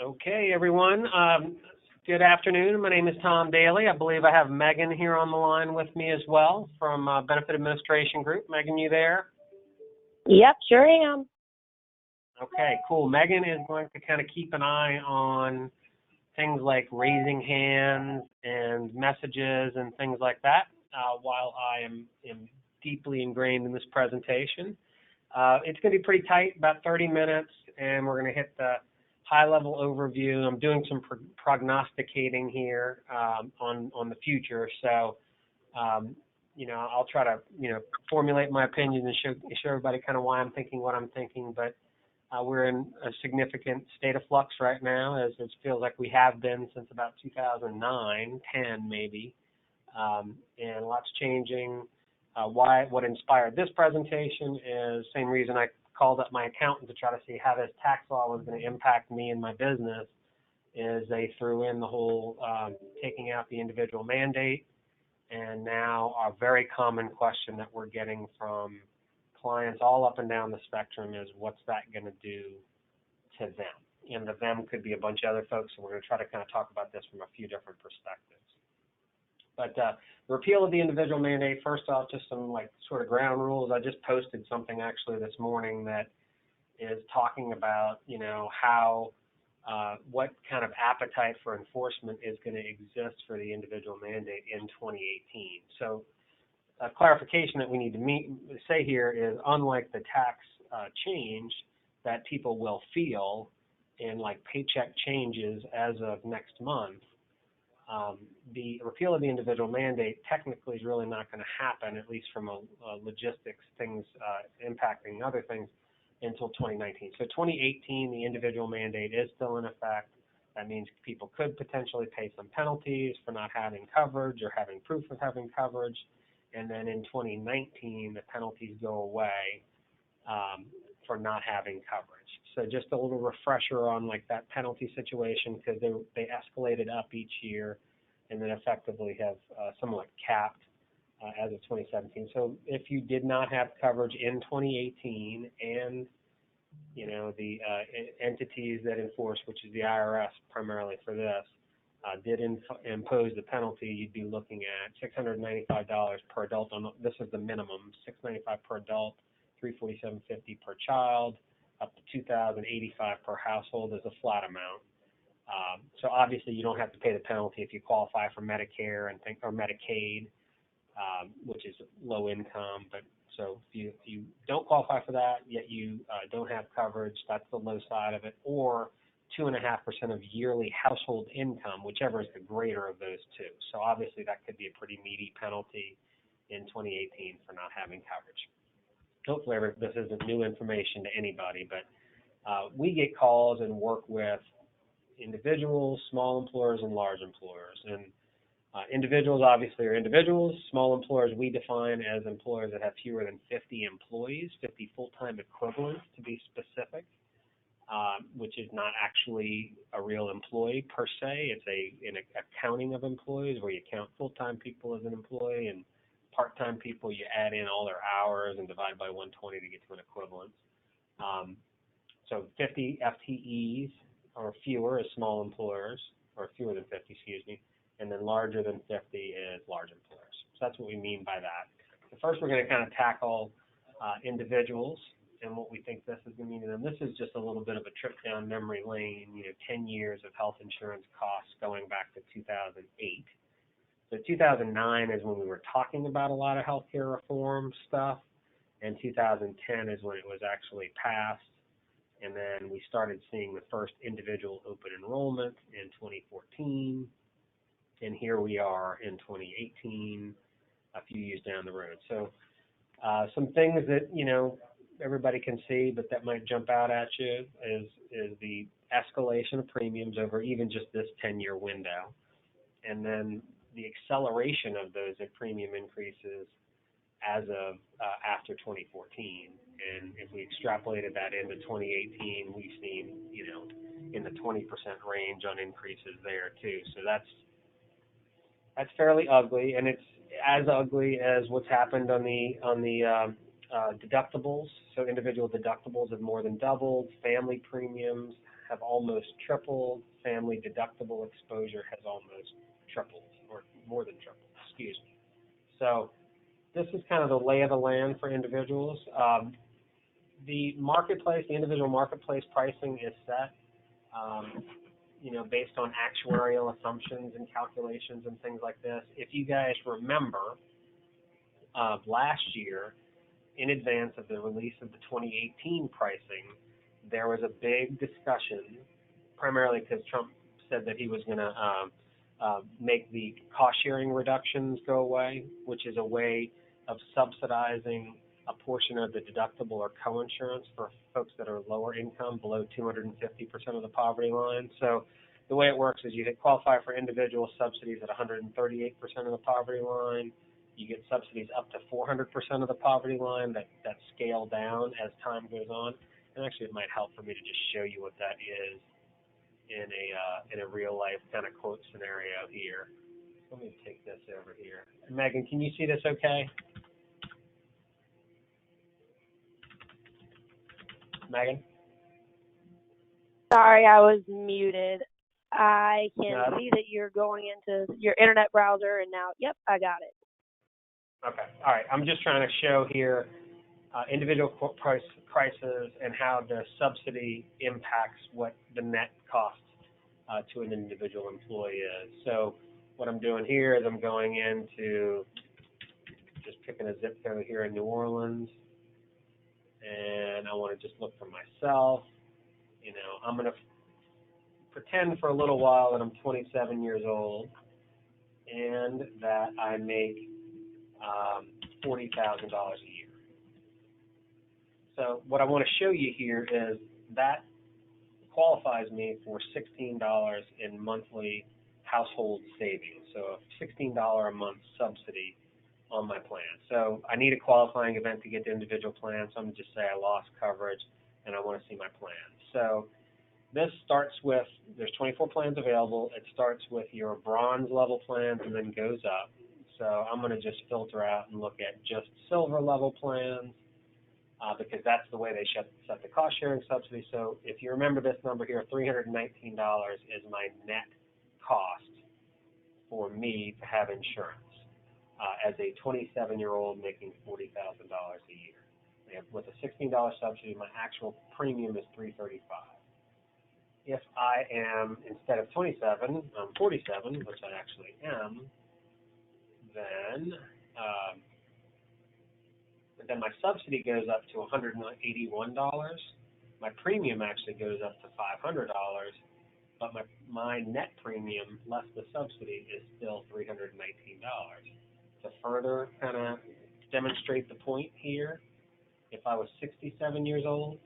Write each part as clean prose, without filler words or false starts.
Okay, everyone. Good afternoon. My name is Tom Daly. I believe I have Megan here on the line with me as well from Benefit Administration Group. Megan, you there? Yep, sure am. Okay, cool. Megan is going to kind of keep an eye on things like raising hands and messages and things like that while I am deeply ingrained in this presentation. It's going to be pretty tight, about 30 minutes, and we're going to hit the high-level overview. I'm doing some prognosticating here on the future, so I'll try to formulate my opinion and show everybody kind of why I'm thinking what I'm thinking. But we're in a significant state of flux right now, as it feels like we have been since about 2009, 10 maybe, and lots changing. What inspired this presentation is the same reason I called up my accountant to try to see how this tax law was going to impact me and my business, is they threw in the whole taking out the individual mandate, and now a very common question that we're getting from clients all up and down the spectrum is, what's that going to do to them? And the them could be a bunch of other folks, and we're going to try to kind of talk about this from a few different perspectives. But the repeal of the individual mandate, first off, just some sort of ground rules. I just posted something actually this morning that is talking about, how what kind of appetite for enforcement is going to exist for the individual mandate in 2018. So a clarification that we need to say here is, unlike the tax change that people will feel in paycheck changes as of next month, the repeal of the individual mandate technically is really not going to happen, at least from a logistics things impacting other things, until 2019. So 2018, the individual mandate is still in effect. That means people could potentially pay some penalties for not having coverage or having proof of having coverage. And then in 2019, the penalties go away for not having coverage. So just a little refresher on that penalty situation, because they escalated up each year and then effectively have somewhat capped as of 2017. So if you did not have coverage in 2018 and the entities that enforce, which is the IRS primarily for this, did impose the penalty, you'd be looking at $695 per adult. This is the minimum, $695 per adult, $347.50 per child, up to $2,085 per household is a flat amount. So obviously you don't have to pay the penalty if you qualify for Medicare or Medicaid, which is low income. But so if you don't qualify for that, yet you don't have coverage, that's the low side of it, or 2.5% of yearly household income, whichever is the greater of those two. So obviously that could be a pretty meaty penalty in 2018 for not having coverage. Hopefully this isn't new information to anybody, but we get calls and work with individuals, small employers, and large employers. And individuals obviously are individuals. Small employers we define as employers that have fewer than 50 employees, 50 full-time equivalents to be specific. Which is not actually a real employee per se. It's an accounting of employees where you count full-time people as an employee, and part-time people you add in all their hours and divide by 120 to get to an equivalent. So 50 FTEs or fewer is small employers, or fewer than 50, excuse me, and then larger than 50 is large employers. So that's what we mean by that. So first we're going to kind of tackle individuals and what we think this is going to mean to them. This is just a little bit of a trip down memory lane, 10 years of health insurance costs going back to 2008. So 2009 is when we were talking about a lot of healthcare reform stuff, and 2010 is when it was actually passed, and then we started seeing the first individual open enrollment in 2014, and here we are in 2018, a few years down the road. So some things that, everybody can see, but that might jump out at you is the escalation of premiums over even just this 10-year window, and then the acceleration of those premium increases as of after 2014. And if we extrapolated that into 2018, we've seen, in the 20% range on increases there too. So that's fairly ugly, and it's as ugly as what's happened on the deductibles. So individual deductibles have more than doubled. Family premiums have almost tripled. Family deductible exposure has almost tripled, or more than tripled, excuse me. So this is kind of the lay of the land for individuals. The marketplace, the individual marketplace pricing is set, based on actuarial assumptions and calculations and things like this. If you guys remember, last year, in advance of the release of the 2018 pricing, there was a big discussion, primarily because Trump said that he was going to make the cost-sharing reductions go away, which is a way of subsidizing a portion of the deductible or coinsurance for folks that are lower income, below 250% of the poverty line. So the way it works is you qualify for individual subsidies at 138% of the poverty line. You get subsidies up to 400% of the poverty line that scale down as time goes on. And actually, it might help for me to just show you what that is in a real life kind of quote scenario here. Let me take this over here. Megan, can you see this okay? Megan? Sorry, I was muted. I can see that you're going into your internet browser, and now, yep, I got it. Okay. All right. I'm just trying to show here individual prices and how the subsidy impacts what the net cost to an individual employee is. So what I'm doing here is I'm going into just picking a zip code here in New Orleans, and I want to just look for myself. I'm going to pretend for a little while that I'm 27 years old and that I make $40,000 a year. So what I want to show you here is that qualifies me for $16 in monthly household savings, so a $16 a month subsidy on my plan. So I need a qualifying event to get the individual plan, so I'm going to just say I lost coverage and I want to see my plan. So this starts with, there's 24 plans available. It starts with your bronze level plans and then goes up. So I'm going to just filter out and look at just silver level plans because that's the way they set the cost sharing subsidy. So if you remember this number here, $319 is my net cost for me to have insurance as a 27-year-old making $40,000 a year. And with a $16 subsidy, my actual premium is $335. If I am, instead of 27, I'm 47, which I actually am, then my subsidy goes up to $181. My premium actually goes up to $500, but my net premium less the subsidy is still $319. To further kind of demonstrate the point here, if I was 67 years old,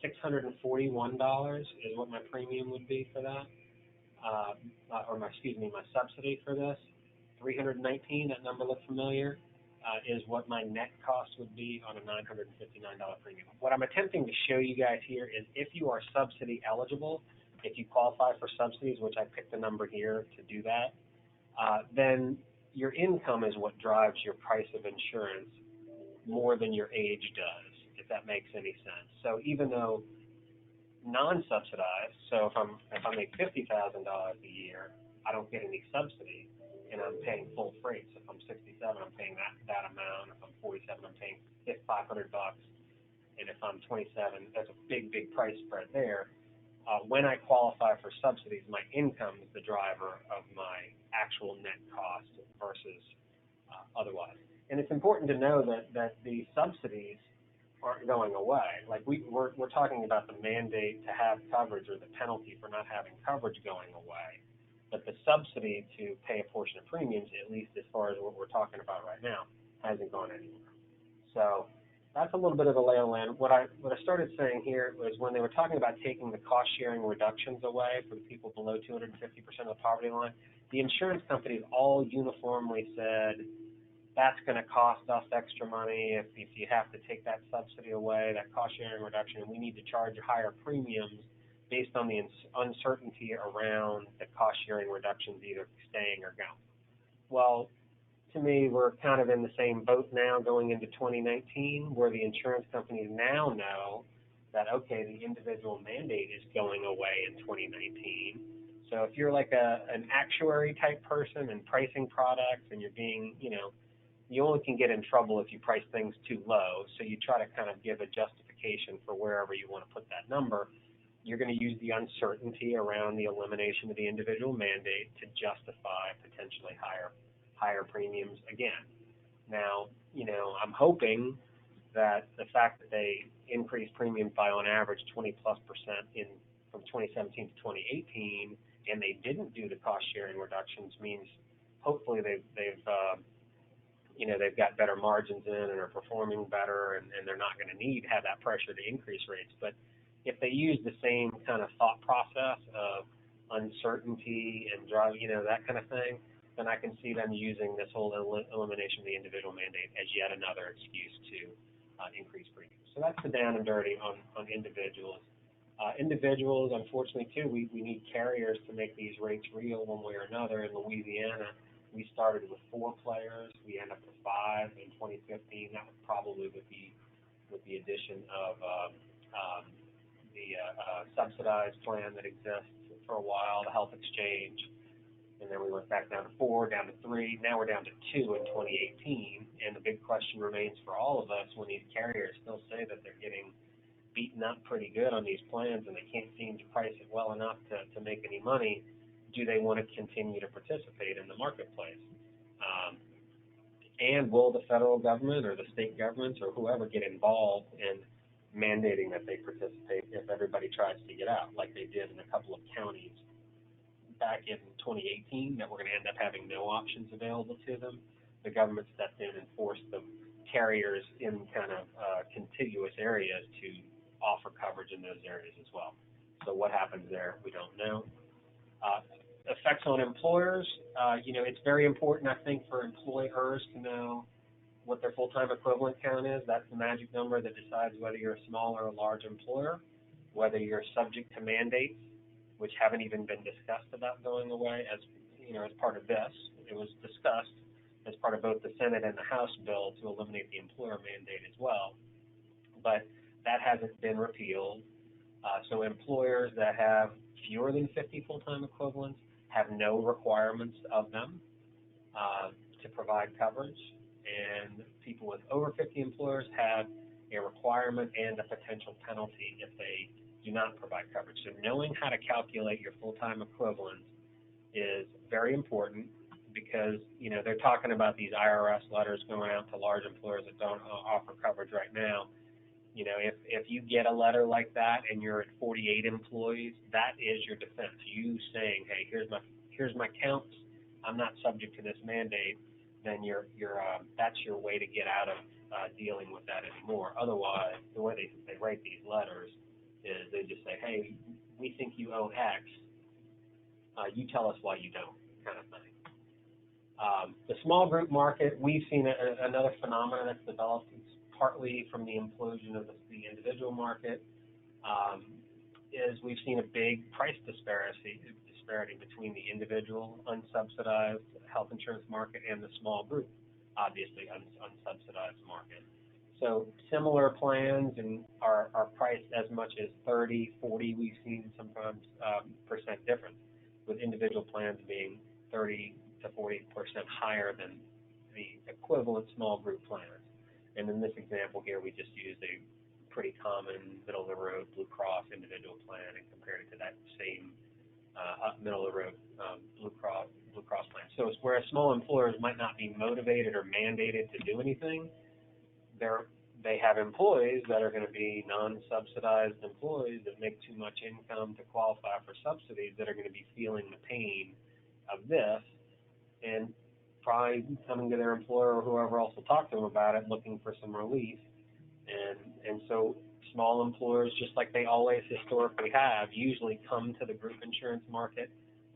$641 is what my premium would be for that, my subsidy for this. 319, that number looks familiar, is what my net cost would be on a $959 premium. What I'm attempting to show you guys here is if you are subsidy eligible, if you qualify for subsidies, which I picked the number here to do that, then your income is what drives your price of insurance more than your age does, if that makes any sense. So even though non-subsidized, so if I make $50,000 a year, I don't get any subsidy, and I'm paying full freight. So if I'm 67, I'm paying that amount. If I'm 47, I'm paying $500. And if I'm 27, that's a big price spread there. When I qualify for subsidies, my income is the driver of my actual net cost versus otherwise. And it's important to know that the subsidies aren't going away. Like we're talking about the mandate to have coverage or the penalty for not having coverage going away. But the subsidy to pay a portion of premiums, at least as far as what we're talking about right now, hasn't gone anywhere. So that's a little bit of the lay of the land. What I started saying here was when they were talking about taking the cost-sharing reductions away for the people below 250% of the poverty line, the insurance companies all uniformly said, that's going to cost us extra money if you have to take that subsidy away, that cost-sharing reduction, and we need to charge higher premiums based on the uncertainty around the cost-sharing reductions either staying or going. Well, to me, we're kind of in the same boat now going into 2019 where the insurance companies now know that, okay, the individual mandate is going away in 2019. So if you're like an actuary type person and pricing products and you're being, you only can get in trouble if you price things too low. So you try to kind of give a justification for wherever you want to put that number. You're going to use the uncertainty around the elimination of the individual mandate to justify potentially higher premiums again. Now, I'm hoping that the fact that they increased premiums by on average 20+% from 2017 to 2018, and they didn't do the cost sharing reductions means hopefully they've got better margins in and are performing better, and they're not going to have that pressure to increase rates. But if they use the same kind of thought process of uncertainty and that kind of thing, then I can see them using this whole elimination of the individual mandate as yet another excuse to increase premiums. So that's the down and dirty on individuals. Individuals, unfortunately, too, we need carriers to make these rates real one way or another. In Louisiana, we started with 4 players. We ended up with 5 in 2015. That was probably with the addition of the subsidized plan that exists for a while, the health exchange. And then we went back down to 4, down to 3. Now we're down to 2 in 2018. And the big question remains for all of us when these carriers still say that they're getting beaten up pretty good on these plans and they can't seem to price it well enough to make any money. Do they want to continue to participate in the marketplace? And will the federal government or the state governments or whoever get involved in mandating that they participate if everybody tries to get out, like they did in a couple of counties back in 2018, that we're going to end up having no options available to them? The government stepped in and forced the carriers in kind of contiguous areas to offer coverage in those areas as well. So what happens there, we don't know. Effects on employers, it's very important, I think, for employers to know what their full-time equivalent count is. That's the magic number that decides whether you're a small or a large employer, whether you're subject to mandates, which haven't even been discussed about going away as part of this. It was discussed as part of both the Senate and the House bill to eliminate the employer mandate as well, but that hasn't been repealed. So employers that have fewer than 50 full-time equivalents have no requirements of them to provide coverage, and people with over 50 employers have a requirement and a potential penalty if they do not provide coverage. So knowing how to calculate your full-time equivalent is very important, because they're talking about these IRS letters going out to large employers that don't offer coverage right now. If you get a letter like that and you're at 48 employees, that is your defense. You saying, hey, here's my counts, I'm not subject to this mandate, then that's your way to get out of dealing with that anymore. Otherwise, the way they write these letters is they just say, hey, we think you owe X, you tell us why you don't, kind of thing. The small group market, we've seen another phenomenon that's developed. It's partly from the implosion of the individual market, is we've seen a big price disparity between the individual unsubsidized health insurance market and the small group, obviously unsubsidized market. So similar plans are priced as much as 30, 40, we've seen sometimes percent difference, with individual plans being 30 to 40% higher than the equivalent small group plans. And in this example here, we just used a pretty common middle-of-the-road Blue Cross individual plan and compared it to that same middle-of-the-road Blue Cross plan. So whereas small employers might not be motivated or mandated to do anything, they have employees that are going to be non-subsidized employees that make too much income to qualify for subsidies, that are going to be feeling the pain of this and probably coming to their employer or whoever else will talk to them about it, looking for some relief. And so small employers, just like they always historically have, usually come to the group insurance market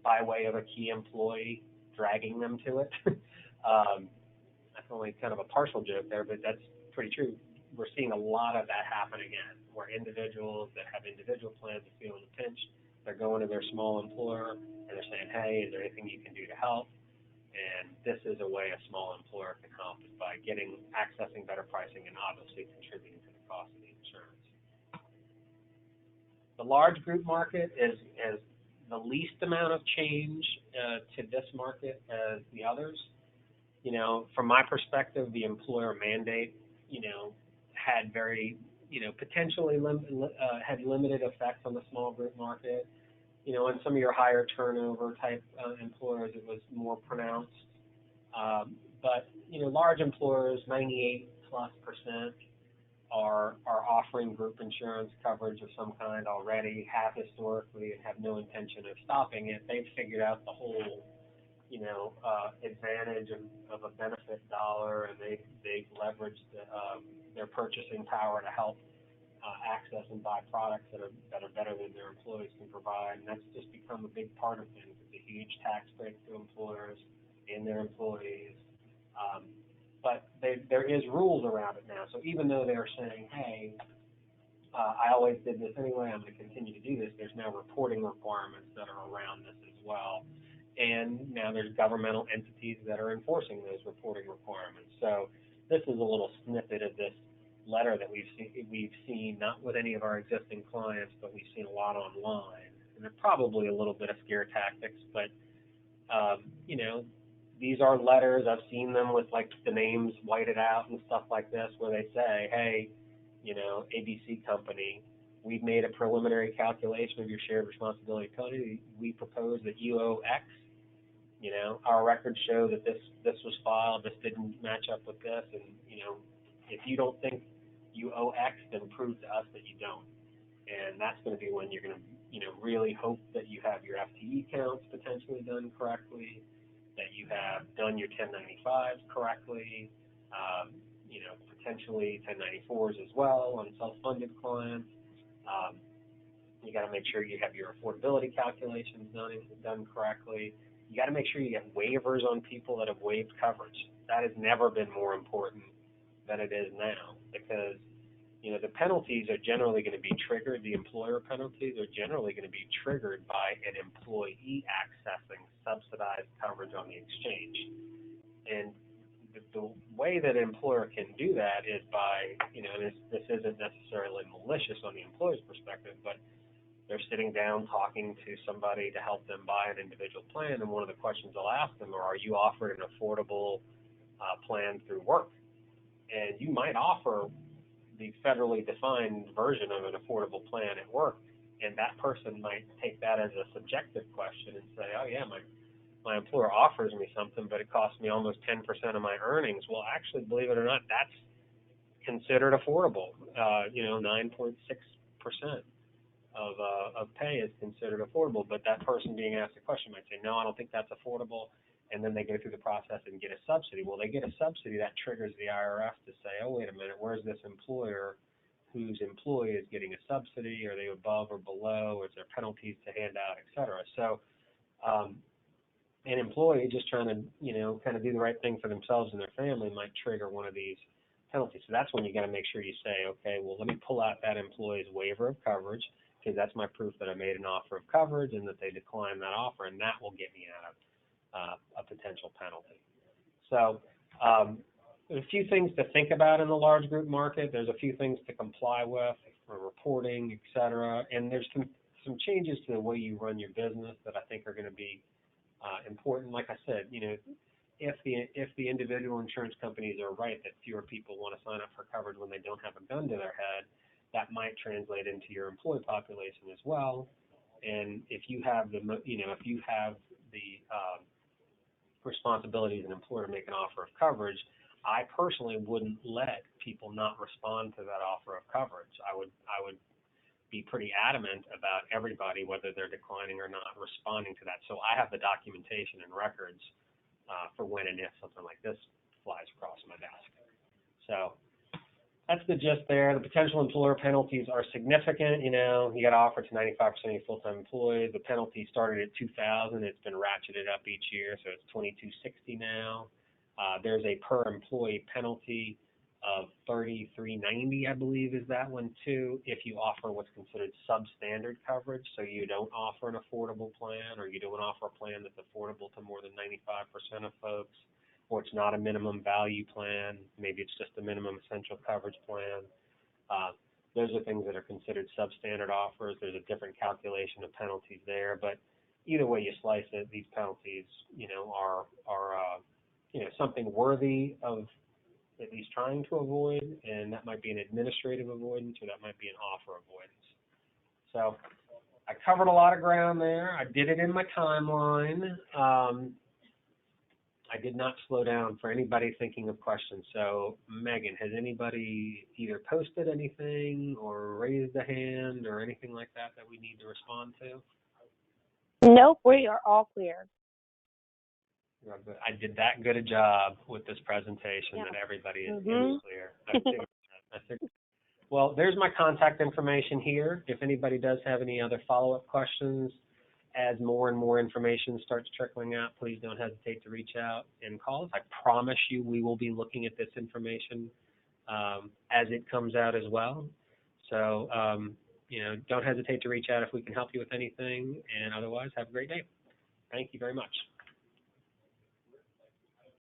by way of a key employee dragging them to it. That's only kind of a partial joke there, but that's pretty true. We're seeing a lot of that happen again, where individuals that have individual plans are feeling the pinch. They're going to their small employer and they're saying, hey, is there anything you can do to help? And this is a way a small employer can help, is by accessing better pricing and obviously contributing to the cost of the insurance. The large group market is the least amount of change to this market as the others. You know, from my perspective, the employer mandate, you know, had very, you know, potentially had limited effects on the small group market. You know, in some of your higher turnover type employers, it was more pronounced. But, you know, large employers, 98+% are offering group insurance coverage of some kind already, have historically, and have no intention of stopping it. They've figured out the whole, you know, advantage of a benefit dollar, and they've leveraged their purchasing power to help access and buy products that are better than their employees can provide, and that's just become a big part of things. It's a huge tax break to employers and their employees, but there is rules around it now. So even though they're saying, hey, I always did this anyway, I'm going to continue to do this, there's now reporting requirements that are around this as well. And now there's governmental entities that are enforcing those reporting requirements. So this is a little snippet of this letter that we've seen, not with any of our existing clients, but we've seen a lot online. And they're probably a little bit of scare tactics, but, you know, these are letters. I've seen them with, like, the names whited out and stuff like this, where they say, hey, you know, ABC company, we've made a preliminary calculation of your shared responsibility penalty. We propose that you owe X. You know, our records show that this was filed, this didn't match up with this, and, you know, if you don't think you owe X, then prove to us that you don't. And that's going to be when you're going to, you know, really hope that you have your FTE counts potentially done correctly, that you have done your 1095s correctly, you know, potentially 1094s as well on self-funded clients. You got to make sure you have your affordability calculations done correctly. You got to make sure you get waivers on people that have waived coverage. That has never been more important than it is now, because, you know, the penalties are generally going to be triggered. The employer penalties are generally going to be triggered by an employee accessing subsidized coverage on the exchange. And the way that an employer can do that is by, you know, this isn't necessarily malicious on the employer's perspective, but they're sitting down talking to somebody to help them buy an individual plan, and one of the questions they'll ask them are you offered an affordable plan through work? And you might offer the federally defined version of an affordable plan at work, and that person might take that as a subjective question and say, oh yeah, my employer offers me something, but it costs me almost 10% of my earnings. Well, actually, believe it or not, that's considered affordable. You know, 9.6% of pay is considered affordable, but that person being asked a question might say, no, I don't think that's affordable, and then they go through the process and get a subsidy. Well, they get a subsidy, that triggers the IRS to say, oh, wait a minute, where's this employer whose employee is getting a subsidy? Are they above or below? Is there penalties to hand out, et cetera? So an employee just trying to, you know, kind of do the right thing for themselves and their family might trigger one of these penalties. So that's when you got to make sure you say, okay, well, let me pull out that employee's waiver of coverage, because that's my proof that I made an offer of coverage and that they declined that offer, and that will get me out of a potential penalty. So there's a few things to think about in the large group market. There's a few things to comply with for reporting, et cetera, and there's some changes to the way you run your business that I think are going to be important. Like I said, you know, if the individual insurance companies are right that fewer people want to sign up for coverage when they don't have a gun to their head, that might translate into your employee population as well. And if you have the responsibility as an employer to make an offer of coverage, I personally wouldn't let people not respond to that offer of coverage. I would be pretty adamant about everybody, whether they're declining or not, responding to that. So I have the documentation and records for when and if something like this flies across my desk. So that's the gist there. The potential employer penalties are significant. You know, you got to offer to 95% of your full-time employees. The penalty started at $2,000. It's been ratcheted up each year, so it's $2,260 now. There's a per employee penalty of $33.90, I believe, is that one too, if you offer what's considered substandard coverage. So you don't offer an affordable plan, or you don't offer a plan that's affordable to more than 95% of folks, or it's not a minimum value plan. Maybe it's just a minimum essential coverage plan. Those are things that are considered substandard offers. There's a different calculation of penalties there, but either way you slice it, these penalties, are something worthy of at least trying to avoid, and that might be an administrative avoidance or that might be an offer avoidance. So I covered a lot of ground there. I did it in my timeline. I did not slow down for anybody thinking of questions. So, Megan, has anybody either posted anything or raised a hand or anything like that we need to respond to? Nope, we are all clear. I did that good a job with this presentation that everybody is clear. I figured. Well, there's my contact information here. If anybody does have any other follow-up questions, as more and more information starts trickling out, please don't hesitate to reach out and call us. I promise you we will be looking at this information as it comes out as well. So, don't hesitate to reach out if we can help you with anything, and otherwise, have a great day. Thank you very much.